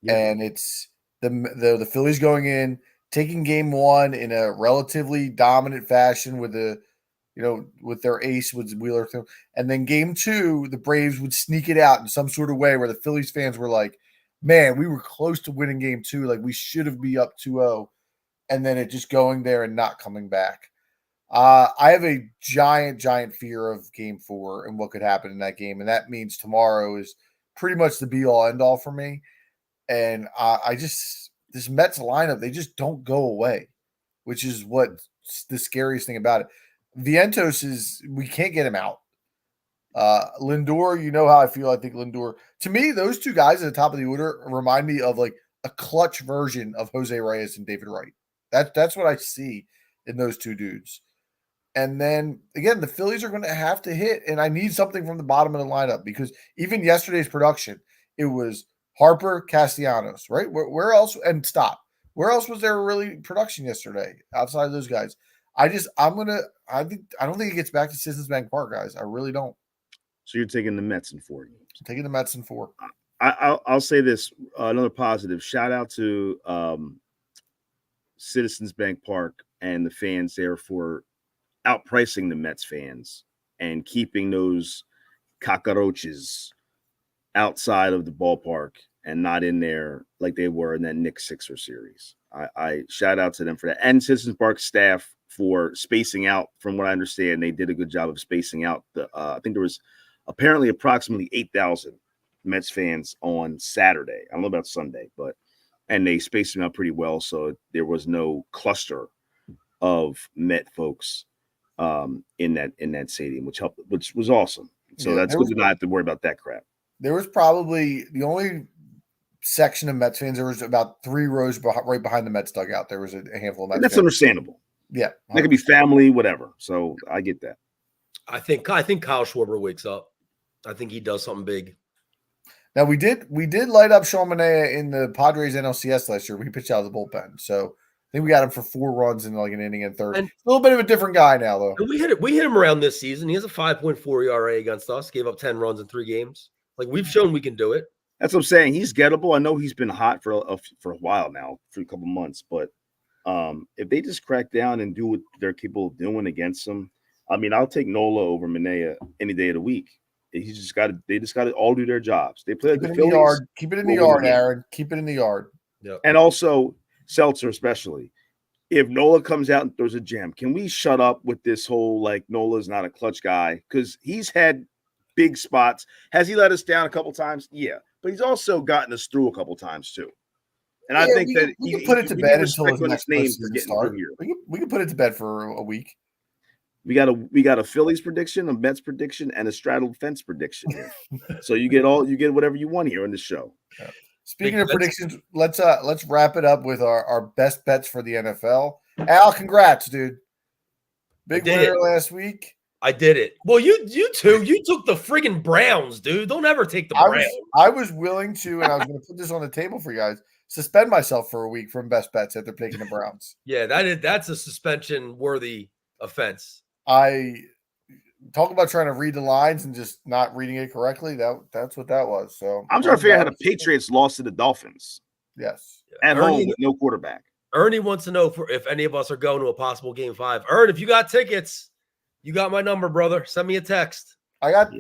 Yeah. And it's the Phillies going in, taking game 1 in a relatively dominant fashion with with their ace, with Wheeler. And then game 2, the Braves would sneak it out in some sort of way where the Phillies fans were like, man, we were close to winning game 2. Like, we should have been up 2-0. And then it just going there and not coming back. I have a giant fear of game 4 and what could happen in that game. And that means tomorrow is pretty much the be-all, end-all for me. And this Mets lineup, they just don't go away, which is what's the scariest thing about it. Vientos we can't get him out. Lindor, you know how I feel. I think Lindor, to me, those two guys at the top of the order remind me of like a clutch version of Jose Reyes and David Wright. That's what I see in those two dudes. And then again, the Phillies are going to have to hit, and I need something from the bottom of the lineup because even yesterday's production, it was Harper, Castellanos, right? Where else? And stop. Where else was there really production yesterday outside of those guys? I don't think it gets back to Citizens Bank Park, guys. I really don't. So you're taking the Mets in 4 games. I'm taking the Mets in 4. I'll say this, another positive. Shout out to Citizens Bank Park and the fans there for outpricing the Mets fans and keeping those cockroaches outside of the ballpark and not in there like they were in that Knicks Sixer series. I shout out to them for that, and Citizens Park staff for spacing out. From what I understand, they did a good job of spacing out. I think there was apparently approximately 8,000 Mets fans on Saturday. I don't know about Sunday, and they spaced them out pretty well, so there was no cluster of Met folks in that stadium, which was awesome. So that's good to not have to worry about that crap. There was probably the only section of Mets fans. There was about 3 rows right behind the Mets dugout. There was a handful of Mets. And that's understandable. Yeah. That could be family, whatever. So I get that. I think Kyle Schwarber wakes up. I think he does something big. Now we did light up Sean Manaea in the Padres NLCS last year. We pitched out of the bullpen, so I think we got him for 4 runs in like an inning and third. And a little bit of a different guy now, though. we hit him around this season. He has a 5.4 ERA against us. Gave up 10 runs in 3 games. Like we've shown we can do it. That's what I'm saying. He's gettable. I know he's been hot for a while now, for a couple months. But if they just crack down and do what they're capable of doing against him, I mean, I'll take Nola over Manaea any day of the week. They just got to all do their jobs. They play at the Phillies. Keep it in the yard, Aaron. Keep it in the yard. Yep. And also Seltzer, especially. If Nola comes out and throws a gem, can we shut up with this whole like Nola's not a clutch guy? Because he's had big spots. Has he let us down a couple times? Yeah, but he's also gotten us through a couple times too. And I think that we can put it to bed until his next name season start. We can put it to bed for a week. We got a Phillies prediction, a Mets prediction, and a straddled fence prediction here. So you get whatever you want here on the show. Yeah. Speaking of predictions, let's wrap it up with our best bets for the NFL. Al, congrats, dude! Big winner last week. I did it. Well, you too. You took the friggin' Browns, dude. Don't ever take the Browns. I was willing to, and I was going to put this on the table for you guys. Suspend myself for a week from best bets if they're picking the Browns. Yeah, that's a suspension worthy offense. I talk about trying to read the lines and just not reading it correctly. That's what that was. So I'm trying to figure out how the Patriots lost to the Dolphins. Yes, at home with no quarterback. Ernie wants to know if any of us are going to a possible Game 5. Ern, if you got tickets, you got my number, brother. Send me a text. I got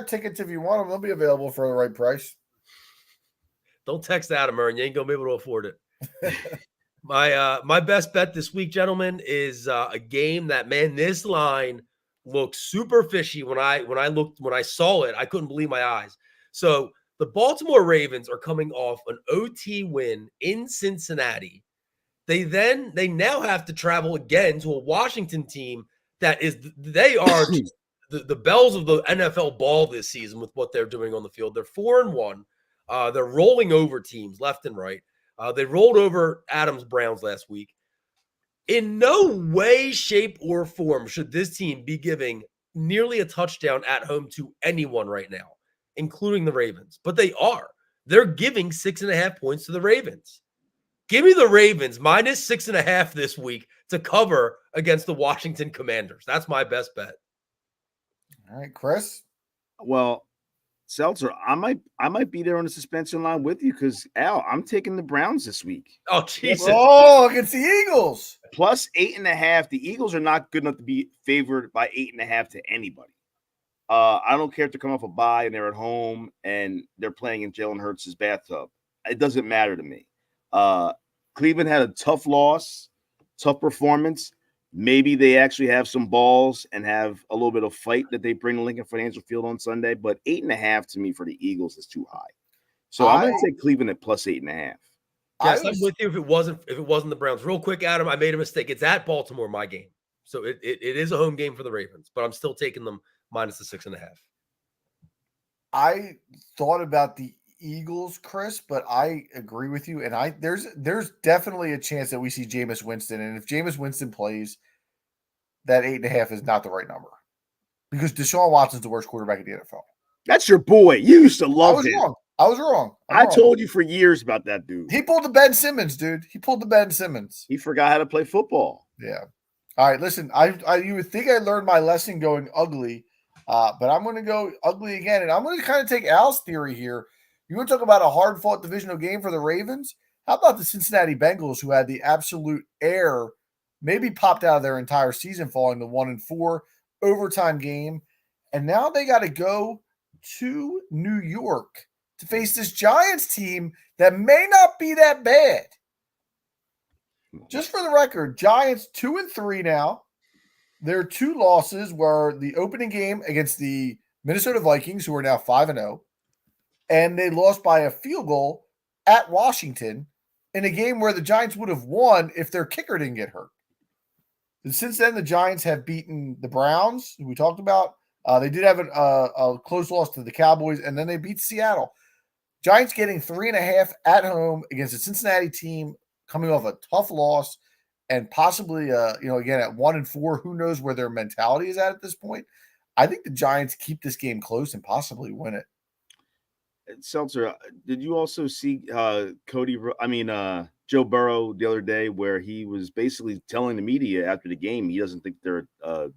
tickets if you want them. They'll be available for the right price. Don't text Adam, Ern. You ain't gonna be able to afford it. My best bet this week, gentlemen, is a game that, man, this line looks super fishy. When I saw it, I couldn't believe my eyes. So the Baltimore Ravens are coming off an OT win in Cincinnati. They now have to travel again to a Washington team that are the bells of the NFL ball this season with what they're doing on the field. They're 4-1. They're rolling over teams left and right. They rolled over Adams Browns last week. In no way, shape, or form should this team be giving nearly a touchdown at home to anyone right now, including the Ravens. But they are. They're giving 6.5 points to the Ravens. Give me the Ravens minus 6.5 this week to cover against the Washington Commanders. That's my best bet. All right, Chris. Well, Seltzer, I might be there on the suspension line with you because Al, I'm taking the Browns this week. Oh, Jesus. Oh, against the Eagles. Plus 8.5. The Eagles are not good enough to be favored by 8.5 to anybody. I don't care if they're coming off a bye and they're at home and they're playing in Jalen Hurts' bathtub. It doesn't matter to me. Cleveland had a tough loss, tough performance. Maybe they actually have some balls and have a little bit of fight that they bring to Lincoln Financial Field on Sunday. But 8.5 to me for the Eagles is too high. So I'm going to take Cleveland at plus 8.5. Yes, I'm with you. If it wasn't the Browns, real quick, Adam, I made a mistake. It's at Baltimore, my game, so it is a home game for the Ravens, but I'm still taking them minus the 6.5. I thought about the Eagles, Chris, but I agree with you. And there's definitely a chance that we see Jameis Winston. And if Jameis Winston plays, that 8.5 is not the right number. Because Deshaun Watson's the worst quarterback in the NFL. That's your boy. You used to love him. I was wrong. I told you for years about that dude. He pulled the Ben Simmons, dude. He forgot how to play football. Yeah. All right, listen, you would think I learned my lesson going ugly, but I'm going to go ugly again. And I'm going to kind of take Al's theory here. You want to talk about a hard-fought divisional game for the Ravens? How about the Cincinnati Bengals, who had the absolute air, maybe popped out of their entire season, falling to 1-4 overtime game, and now they got to go to New York to face this Giants team that may not be that bad. Just for the record, Giants 2-3 now. Their 2 losses were the opening game against the Minnesota Vikings, who are now 5-0. And they lost by a field goal at Washington in a game where the Giants would have won if their kicker didn't get hurt. And since then, the Giants have beaten the Browns, who we talked about. They did have a close loss to the Cowboys, and then they beat Seattle. Giants getting 3.5 at home against a Cincinnati team coming off a tough loss. and possibly, again at 1-4, who knows where their mentality is at this point. I think the Giants keep this game close and possibly win it. Seltzer, did you also see Joe Burrow the other day, where he was basically telling the media after the game he doesn't think they're a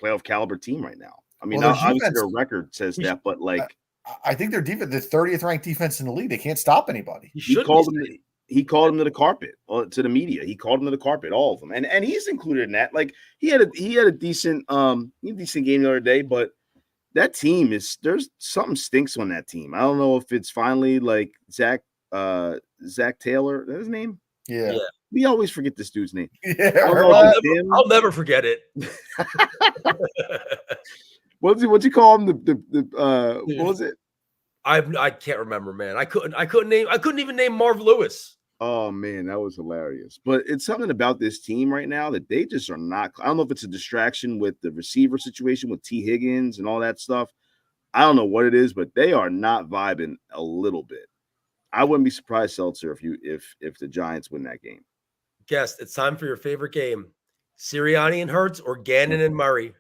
playoff caliber team right now? I mean, obviously their record says that, but like, I think their defense, the 30th ranked defense in the league, they can't stop anybody. He called them to the carpet, to the media. He called them to the carpet, all of them, and he's included in that. Like he had a decent game the other day, but that team there's something stinks on that team. I don't know if it's finally like Zach Taylor. Is that his name? Yeah. We always forget this dude's name. Yeah, I'll never forget it. What's you call him? What was it? I can't remember, man. I couldn't even name Marv Lewis. Oh man, that was hilarious. But it's something about this team right now that they just are not. I don't know if it's a distraction with the receiver situation with T. Higgins and all that stuff. I don't know what it is, but they are not vibing a little bit. I wouldn't be surprised, Seltzer, if the Giants win that game. Guest, it's time for your favorite game: Sirianni and Hurts or Gannon and Murray.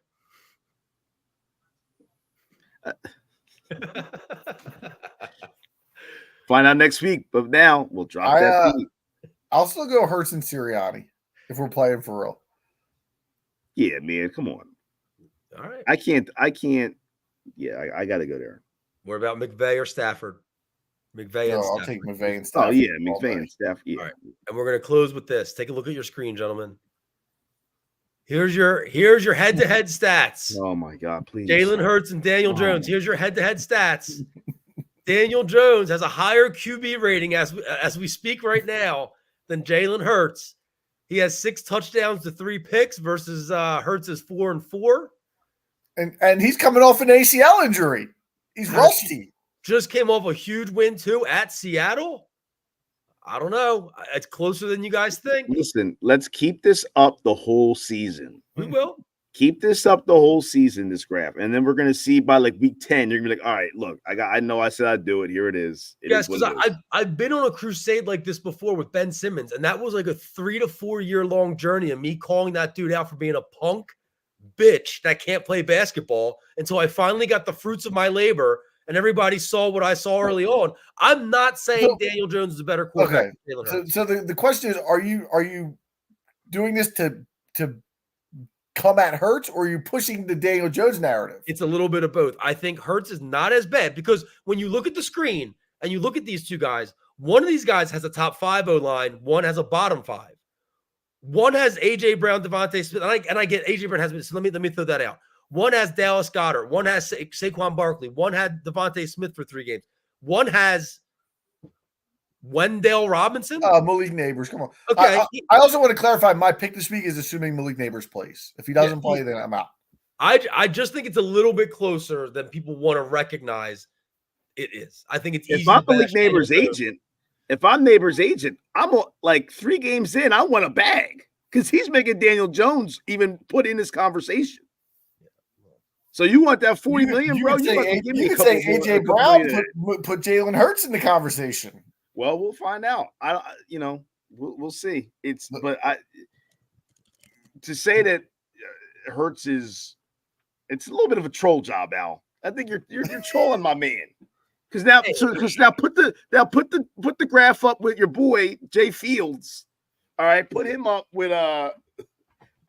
Find out next week, but now we'll drop that beat. I'll still go Hurts and Sirianni if we're playing for real. Yeah, man, come on. All right. I can't. Yeah, I got to go there. What about McVay or Stafford? McVay and Stafford. I'll take McVay and Stafford. Oh, yeah, McVay and Stafford. Yeah. All right. And we're going to close with this. Take a look at your screen, gentlemen. Here's your head-to-head stats. Oh, my God, please. Jalen Hurts and Daniel Jones. Here's your head-to-head stats. Daniel Jones has a higher QB rating as we speak right now than Jalen Hurts. He has 6 touchdowns to 3 picks versus Hurts is 4-4. And he's coming off an ACL injury. He's rusty. Just came off a huge win too at Seattle. I don't know. It's closer than you guys think. Listen, let's keep this up the whole season. We will. Keep this up the whole season, this graph. And then we're going to see by like week 10, you're going to be like, all right, look, I know I said I'd do it. Here it is. Yes, because I've been on a crusade like this before with Ben Simmons, and that was like a 3 to 4 year long journey of me calling that dude out for being a punk bitch that can't play basketball until I finally got the fruits of my labor and everybody saw what I saw early on. I'm not saying Daniel Jones is a better quarterback. Okay. So the question is, are you doing this to come at Hurts, or are you pushing the Daniel Jones narrative? It's a little bit of both. I think Hurts is not as bad because when you look at the screen and you look at these two guys, one of these guys has a top 5 O-line, one has a bottom 5. One has A.J. Brown, Devontae Smith, and I get A.J. Brown has. So let me throw that out. One has Dallas Goedert. One has Saquon Barkley. One had Devontae Smith for 3 games. One has Wendell Robinson. Malik Neighbors. Come on. Okay. I also want to clarify my pick this week is assuming Malik Neighbors plays. If he doesn't play, then I'm out. I just think it's a little bit closer than people want to recognize it is. I think it's easy. If I'm Malik Neighbors' agent, I'm like 3 games in, I want a bag because he's making Daniel Jones even put in this conversation. So you want that $40 million, bro? You could say AJ Brown put Jalen Hurts in the conversation. Well, we'll find out. We'll see. To say that Hurts it's a little bit of a troll job, Al. I think you're trolling my man. Because now put the graph up with your boy Jay Fields. All right, put him up with I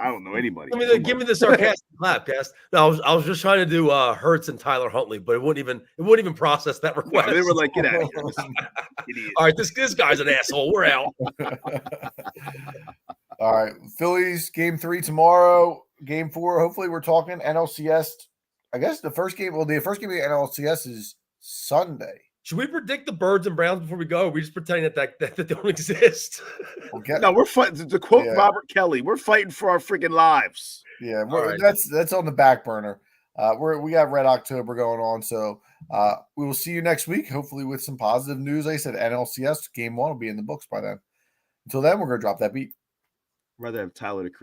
don't know anybody. Give me the sarcastic clap, guys. No, I was just trying to do Hurts and Tyler Huntley, but it wouldn't even process that request. No, they were like, get out of here. All right, this guy's an asshole. We're out. All right, Phillies game 3 tomorrow. Game 4. Hopefully, we're talking NLCS. I guess the first game. Well, the first game of the NLCS is Sunday. Should we predict the Birds and Browns before we go? We're just pretending that don't exist. No, we're fighting. To quote Robert Kelly, we're fighting for our freaking lives. Yeah, that's on the back burner. We got Red October going on, so we will see you next week. Hopefully, with some positive news. Like I said, NLCS game 1 will be in the books by then. Until then, we're gonna drop that beat. Rather have Tyler to create.